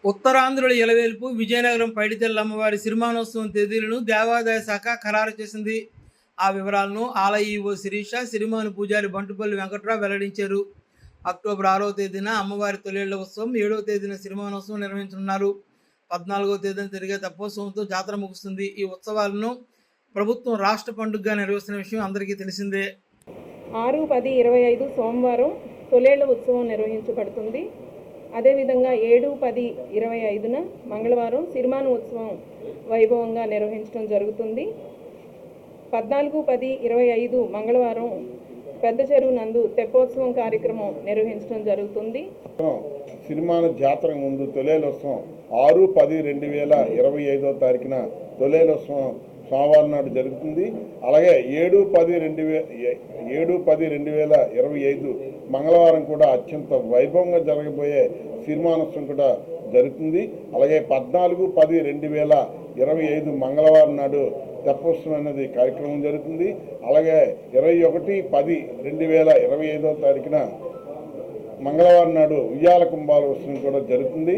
ఉత్తరాంధ్రుల ఇలవేల్పు విజయనగరం పైడితల్లి అమ్మవారి సిరిమానోత్సవం తేదీలను దేవాదాయ శాఖ ఖరారు చేసింది. ఆ వివరాలను ఆలయ ఈవో శిరీష, సిరిమాను పూజారి బంటుపల్లి వెంకట్రావు వెల్లడించారు. అక్టోబర్ 6వ తేదీన అమ్మవారి తొలేళ్ల ఉత్సవం, 7వ తేదీన సిరిమానోత్సవం నిర్వహించనున్నారు. 14వ తేదీన జరిగే తెప్పోత్సవంతో జాతర ముగుస్తుంది. ఈ ఉత్సవాలను ప్రభుత్వం రాష్ట్ర పండుగగా నిర్వహిస్తున్న విషయం అందరికీ తెలిసిందే. 6-10-25 సోమవారం తొలేళ్ల ఉత్సవం నిర్వహించబడుతుంది. అదేవిధంగా 7-10-25న మంగళవారం సిరిమాను ఉత్సవం వైభవంగా నిర్వహించడం జరుగుతుంది. 14-10-25 మంగళవారం పెద్ద చెరువు నందు తెప్పోత్సవం కార్యక్రమం నిర్వహించడం జరుగుతుంది. సిరిమాను జాతర ముందు తొలేలోత్సవం 6-10-2025 తారీఖున తొలేలోత్సవం సోమవారం నాడు జరుగుతుంది. అలాగే 7-10-2025 మంగళవారం కూడా అత్యంత వైభవంగా జరగబోయే సిరిమానోత్సవం కూడా జరుగుతుంది. అలాగే 14-10-2025 మంగళవారం నాడు తెప్పోత్సవం అనేది కార్యక్రమం జరుగుతుంది. అలాగే 21-10-2025 తారీఖున మంగళవారం నాడు ఉయ్యాల కుంభాల ఉత్సవం కూడా జరుగుతుంది.